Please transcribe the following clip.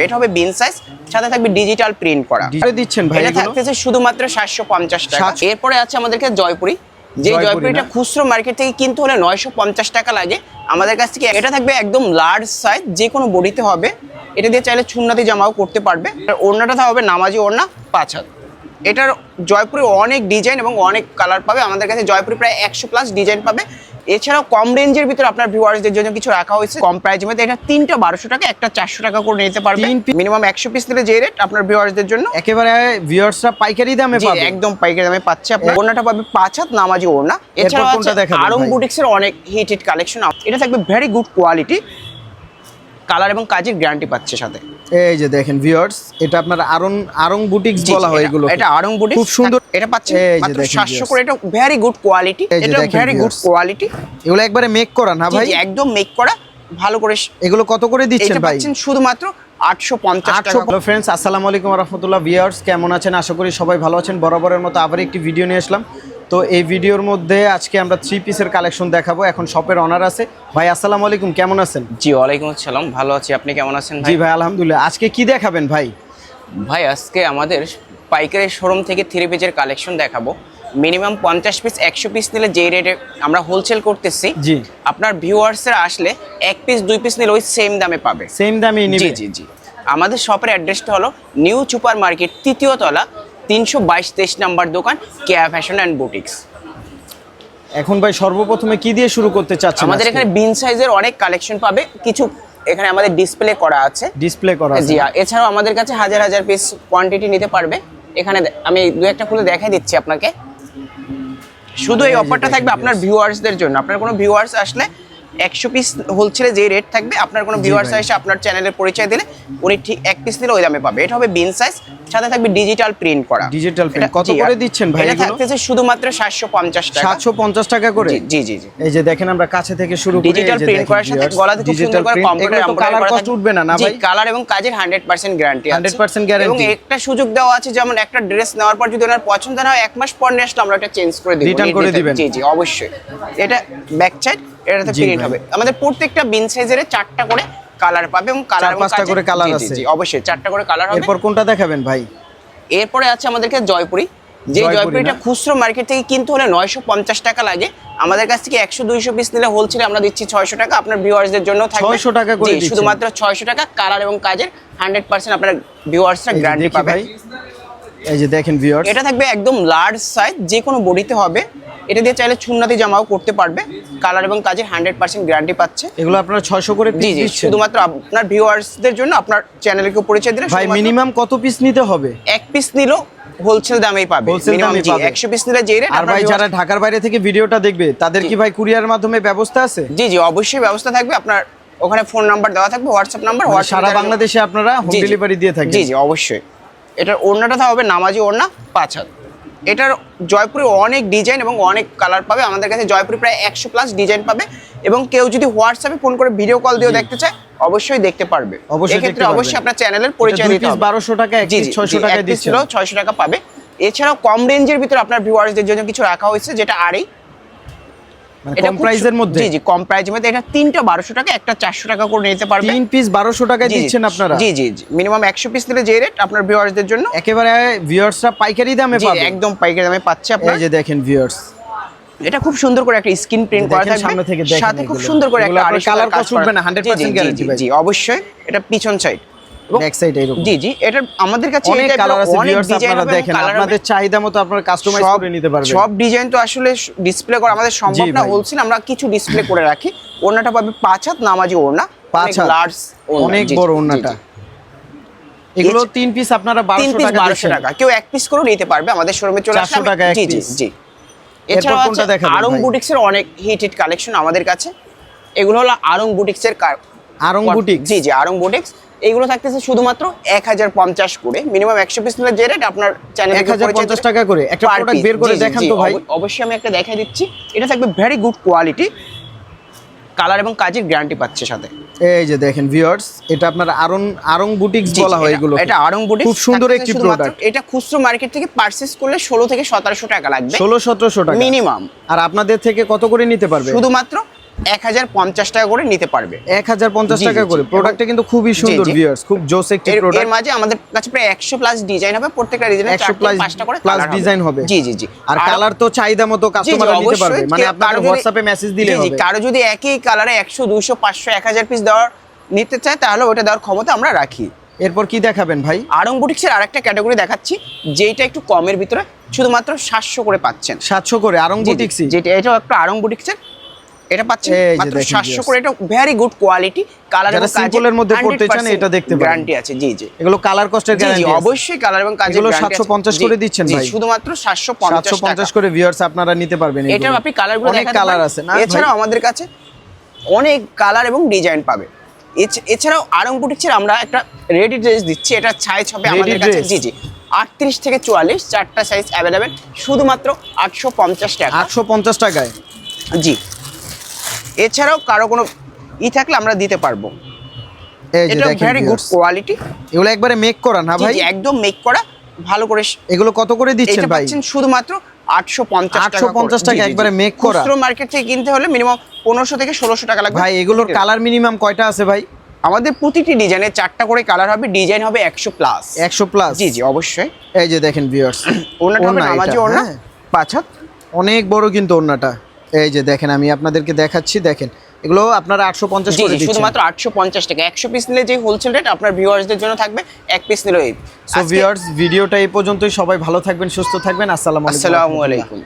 এটা হবে বিন সাইজ, সাথে থাকবে ডিজিটাল প্রিন্ট করা। দিচ্ছেন ভাই, এটা থাকতেছে শুধুমাত্র 750 টাকা। এরপরে আছে আমাদের কাছে জয়পুরি, যে জয়পুরিটা খুচরো মার্কেট থেকে কিনতে হলে 950 টাকা লাগে, আমাদের কাছ থেকে এটা থাকবে একদম লার্জ সাইজ, যে কোনো বডিতে হবে। এটা দিয়ে চাইলে সুন্নতি জামাও করতে পারবে। ওড়নাটা হবে নামাজি ওড়না 5 হাত। এটার জয়পুরি অনেক ডিজাইন এবং অনেক কালার পাবে, আমাদের কাছে জয়পুরি প্রায় 100+ ডিজাইন পাবে। এছাড়াও কম রেঞ্জের ভিতরে আপনার ভিউয়ার্সদের জন্য কিছু রাখা হয়েছে কম প্রাইসের মধ্যে। এটা 3টা 1200 টাকা, একটা 400 টাকা করে নিতে পারবে। মিনিমাম 100 পিস নিলে যে রেট আপনার ভিউয়ার্সদের জন্য একেবারে ভিউয়ার্সরা পাইকারি দামে পাবে, একদম পাইকারি দামে পাচ্ছে। আপনার ওড়নাটা পাবে 5 হাত নামাজি ওড়না। এছাড়াও আরং বুটিক্সের অনেক হিটেড কালেকশন, এটা থাকবে ভেরি গুড কোয়ালিটি, কালার এবং কাজের গ্যারান্টি পাচ্ছে সাথে। এই যে দেখেন ভিউয়ার্স, এটা আপনার আরং বুটিক্স বলা হয় এগুলো। এটা আরং বুটিক্স, খুব সুন্দর। এটা পাচ্ছেন মাত্র 700 করে। এটা ভেরি গুড কোয়ালিটি, এটা ভেরি গুড কোয়ালিটি। এগুলো একবারে মেক করা না ভাই? একদম মেক করা, ভালো করে। এগুলো কত করে দিচ্ছেন ভাই? এটা পাচ্ছেন শুধুমাত্র 850 টাকা। হ্যালো ফ্রেন্ডস, আসসালামু আলাইকুম ওয়া রাহমাতুল্লাহ। ভিউয়ার্স কেমন আছেন? আশা করি সবাই ভালো আছেন। বরাবরের মতো আবার একটি ভিডিও নিয়ে আসলাম। তো এই ভিডিওর মধ্যে আজকে আমরা 3 পিসের কালেকশন দেখাবো। এখন শপের অনার আছে ভাই। আসসালামু আলাইকুম, কেমন আছেন? জি ওয়ালাইকুম আসসালাম, ভালো আছি। আপনি কেমন আছেন ভাই? জি ভাই আলহামদুলিল্লাহ। আজকে কি দেখাবেন ভাই? ভাই আজকে আমাদের পাইকারি শোরুম থেকে 3 পিসের কালেকশন দেখাবো। মিনিমাম 50 পিস 100 পিস নিলে যে রেটে আমরা হোলসেল করতেছি, জি আপনার ভিউয়ার্সরা আসলে 1 পিস 2 পিস নিলে ওই সেম দামে পাবে। সেম দামেই নিবে? জি জি জি। আমাদের শপের অ্যাড্রেসটা হলো নিউ সুপার মার্কেট, 3য় তলা, 322-23 নাম্বার দোকান, কেয়া ফ্যাশন অ্যান্ড বুটিক্স। এখন ভাই সর্বপ্রথমে কি দিয়ে শুরু করতে চাচ্ছেন? আমাদের এখানে বিন সাইজের অনেক কালেকশন পাবে, কিছু এখানে আমাদের ডিসপ্লে করা আছে। ডিসপ্লে করা আছে, জি। এছাড়াও আমাদের কাছে হাজার হাজার পিস কোয়ান্টিটি নিতে পারবে। এখানে আমি দু একটা খুলে দেখাই দিচ্ছি আপনাকে। শুধু এই অফারটা থাকবে আপনার ভিউয়ার্সদের জন্য। আপনার কোনো ভিউয়ার্স আসলে 100 পিস হোলসেলে যে রেট থাকবে, আপনার কোনো ভিউয়ার্স এসে আপনার চ্যানেলের পরিচয় দিলে উনি ঠিক 1 পিস নিলে ওই দামে পাবে। এটা হবে বিন সাইজ, সাথে থাকবে ডিজিটাল প্রিন্ট করা। ডিজিটাল প্রিন্ট কত করে দিচ্ছেন ভাই? এটা থাকতেছে শুধুমাত্র 750 টাকা। 750 টাকা করে? জি জি জি। এই যে দেখেন আমরা কাছে থেকে শুরু করি। ডিজিটাল প্রিন্ট করার সাথে গলাতে খুব সুন্দর করে কম্পিউটার কালার কষ্ট উঠবে না ভাই? জি, কালার এবং কাজের 100% গ্যারান্টি আছে। 100% গ্যারান্টি। এবং একটা সুযোগ দেওয়া আছে, যেমন একটা ড্রেস নেওয়ার পর যদি ওনার পছন্দ না হয় 1 মাস পর নিয়ে আসলে আমরা এটা চেঞ্জ করে দিব, রিটার্ন করে দিবেন। জি জি অবশ্যই। এটা ব্যাক সাইড, এটাতে প্রিন্ট হবে। আমাদের প্রত্যেকটা বিন সাইজের 4টা করে কালার পাবে এবং কালার এবং 5টা করে কালার আছে। জি অবশ্যই 4টা করে কালার হবে। এরপর কোনটা দেখাবেন ভাই? এরপরে আছে আমাদের কাছে জয়পুরি, যে জয়পুরিটা খুচরো মার্কেট থেকে কিনতে হলে 950 টাকা লাগে, আমাদের কাছ থেকে 100-200 পিস নিলে হোলসেলে আমরা দিচ্ছি 600 টাকা। আপনার ভিউয়ার্সদের জন্য থাকবে 600 টাকা করে দিচ্ছি, শুধুমাত্র 600 টাকা। কালার এবং কাজের 100% আপনার ভিউয়ার্সরা গ্যারান্টি পাবে। এই যে দেখেন ভিউয়ার্স, এটা থাকবে একদম লার্জ সাইজ, যে কোনো বডিতে হবে। এটা দিয়ে চাইলে সুন্নতি জামাও করতে পারবে, কালার এবং কাজের 100% গ্যারান্টি পাচ্ছে। এগুলো আপনারা 600 করে পিস দিচ্ছেন শুধুমাত্র আপনার ভিউয়ার্সদের জন্য, আপনার চ্যানেলকে পরিচয় দিলে। ভাই মিনিমাম কত পিস নিতে হবে? 1 পিস নিলেও হোলসেল দামেই পাবে। মিনিমাম 100 পিস নিলে যে রেট। আর ভাই যারা ঢাকার বাইরে থেকে ভিডিওটা দেখবে তাদের কি ভাই কুরিয়ারের মাধ্যমে ব্যবস্থা আছে? জি জি অবশ্যই ব্যবস্থা থাকবে। আপনার ওখানে ফোন নাম্বার দেওয়া থাকবে, হোয়াটসঅ্যাপ নাম্বার। সারা বাংলাদেশে আপনারা হোম ডেলিভারি দিয়ে থাকেন? জি জি অবশ্যই। এটার ওড়নাটা হবে নামাজি ওড়না 5 হাত। এটার জয়পুরি অনেক ডিজাইন এবং অনেক কালার পাবে, আমাদের কাছে জয়পুরি প্রায় 100+ ডিজাইন পাবে। এবং কেউ যদি হোয়াটসঅ্যাপে ফোন করে ভিডিও কল দিয়েও দেখতে চায় অবশ্যই দেখতে পারবে। এক্ষেত্রে অবশ্যই আপনার চ্যানেলের পরিচয় দিতে হবে। 1200 টাকা, 600 টাকা দিচ্ছিল, 600 টাকা পাবে। এছাড়াও কম রেঞ্জের ভিতরে আপনার ভিউয়ার্সদের জন্য কিছু রাখা হয়েছে, যেটা আরই কম প্রাইসের মধ্যে। জি জি কম প্রাইসের মধ্যে। এটা 3টা 1200 টাকা, একটা 400 টাকা করে নিতে পারবে। 3 পিস 1200 টাকা দিচ্ছেন আপনারা? জি জি জি। মিনিমাম 100 পিস নিলে যে রেট আপনার ভিউয়ার্সদের জন্য একেবারে ভিউয়ার্সরা পাইকারি দামে পাবে, একদম পাইকারি দামে পাচ্ছে আপনারা। এই যে দেখেন ভিউয়ার্স, এটা খুব সুন্দর করে একটা স্ক্রিন প্রিন্ট করা থাকবে, সামনে থেকে দেখেন, সাথে খুব সুন্দর করে একটা কালার কষ্ট উঠবে না, 100% গ্যারান্টি ভাই। জি অবশ্যই। এটা পিছন সাইড এবং ব্যাক সাইড এরকম। জি জি। এটা আমাদের কাছে অনেক কালার আছে ভিউয়ার্স, আপনারা দেখেন আপনাদের চাহিদা মতো আপনারা কাস্টমাইজ করে নিতে পারবেন। সব ডিজাইন তো আসলে ডিসপ্লে করা আমাদের সম্ভব না হোলসেল, আমরা কিছু ডিসপ্লে করে রাখি। ওড়নাটা পাবে 5 হাত নামাজি ওড়না, 5 হাত লার্জ, অনেক বড় ওড়নাটা। এগুলো 3 পিস আপনারা 1200 টাকা। কেউ 1 পিস করে নিতে পারবে, আমাদের শোরুমে চলে আসলে 400 টাকা এক পিস। জি জি। এছাড়াও কোনটা দেখাবেন? আরং বুটিক্সের অনেক হিটেড কালেকশন আমাদের কাছে। এগুলো হলো আরং বুটিক্সের আরং বুটিক্স। জি জি আরং বুটিক্স। এগুলো থাকতেছে শুধুমাত্র 1050 করে। মিনিমাম 100 পিস নিলে যে রেট আপনার চ্যানেলে 1050 টাকা করে। একটা প্রোডাক্ট বের করে দেখান তো ভাই। অবশ্যই আমি একটা দেখাই দিচ্ছি। এটা থাকবে ভেরি গুড কোয়ালিটি, কালার এবং কাজের গ্যারান্টি পাচ্ছে সাথে। এই যে দেখেন ভিউয়ার্স, এটা আপনার আরং বুটিক্স বলা হয় এগুলো। এটা আরং বুটিক্স, খুব সুন্দর একটি প্রোডাক্ট। এটা খুচরো মার্কেট থেকে পারচেজ করলে 16 থেকে 1700 টাকা লাগবে, 1600-1700 টাকা মিনিমাম। আর আপনাদের থেকে কত করে নিতে পারবে? শুধুমাত্র 1050 টাকা করে নিতে পারবে। 1050 জি, টাকা জি, করে। জি। প্রোডাক্টটা কিন্তু খুবই সুন্দর জি। ভিউয়ার্স, খুব জোস একটি এর প্রোডাক্ট। মাঝে আমাদের কাছে প্রায় 100 প্লাস ডিজাইন হবে, প্রত্যেকটা ডিজাইনে 100 5টা করে প্লাস কালার ডিজাইন হবে। জি জি জি। আর কালার তো চাহিদা মতো কাস্টমাররা নিতে পারবে, মানে আপনাদের হোয়াটসঅ্যাপে মেসেজ দিলে জি জি, হবে। কারো যদি একই কালারে 100 200 500 1000 পিস দেওয়ার নিতে চায় তাহলে ওটা দেওয়ার ক্ষমতা আমরা রাখি। এরপর কি দেখাবেন ভাই? আড়ং বুটিক্সের আরেকটা ক্যাটাগরি দেখাচ্ছি, যেটা একটু কমের ভিতরে, শুধুমাত্র 700 করে পাচ্ছেন। 700 করে আড়ং জি, জি, বুটিক্সি। যেটা এটাও একটা আড়ং বুটিক্সের, এটা পাচ্ছেন এই যে মাত্র দেখেন 700 viewers। করে। এটা ভেরি গুড কোয়ালিটি, কালার যারা এবং কাজে সিম্পলের মধ্যে পড়তে চান এটা দেখতে পারেন। গ্যারান্টি আছে। জি জি এগুলো কালার কস্টের জি জি, গ্যারান্টি আছে। অবশ্যই কালার এবং কাজে এগুলো guarantee আছে। 750 জি, করে দিচ্ছেন জি, ভাই? শুধুমাত্র 750 টাকা। 750 করে ভিউয়ার্স আপনারা নিতে পারবেন। এটার আপনি কালারগুলো অনেক দেখাতে কালার পারেন। আছে না? এছাড়াও আমাদের কাছে অনেক কালার এবং ডিজাইন পাবে। এছাড়াও আড়ং বুটিক্সের আমরা একটা রেডি ড্রেস দিচ্ছি, এটা সাইজ হবে আমাদের Ready কাছে dress? জি জি 38 থেকে 44 চারটা সাইজ অ্যাভেলেবেল, শুধুমাত্র 850 টাকা। 850 টাকায়। জি, এছাড়াও কারো কোনো থাকলে আমরা দিতে পারবো। এই যে এটা দেখেন ভেরি গুড viewers। কোয়ালিটি। এগুলো একবারে মেক করা না জি ভাই? জি, একদম মেক করা ভালো করে। এগুলো কত করে দিচ্ছেন এটা ভাই? পাচ্ছেন শুধুমাত্র 850 টাকা। 850 টাকা একবারে make করা। খুচরো মার্কেট থেকে কিনতে হলে মিনিমাম 1500 থেকে 1600 টাকা লাগবে। ভাই এগুলোর কালার মিনিমাম কয়টা আছে ভাই? আমাদের প্রতিটি ডিজাইনে 4টা করে কালার হবে, ডিজাইন হবে 100 প্লাস। 100 প্লাস। জি জি, অবশ্যই। এই যে দেখেন ভিউয়ার্স, ওড়নাটা হবে নামাজি ওড়না, হ্যাঁ। 5 হাত। অনেক বড় কিন্তু ওড়নাটা। এই যে দেখেন আমি আপনাদেরকে দেখাচ্ছি, দেখেন এগুলো আপনারা 850 জি করে জি, দিচ্ছেন। শুধুমাত্র 850 টাকা। 100 পিস নিলে যে হোলসেল রেট আপনার ভিউয়ার্সদের জন্য থাকবে, 1 পিস নিলে এই। সো ভিউয়ার্স ভিডিওটা এই পর্যন্তই। সবাই ভালো থাকবেন, সুস্থ থাকবেন। আসসালামু আলাইকুম। আসসালামু আলাইকুম।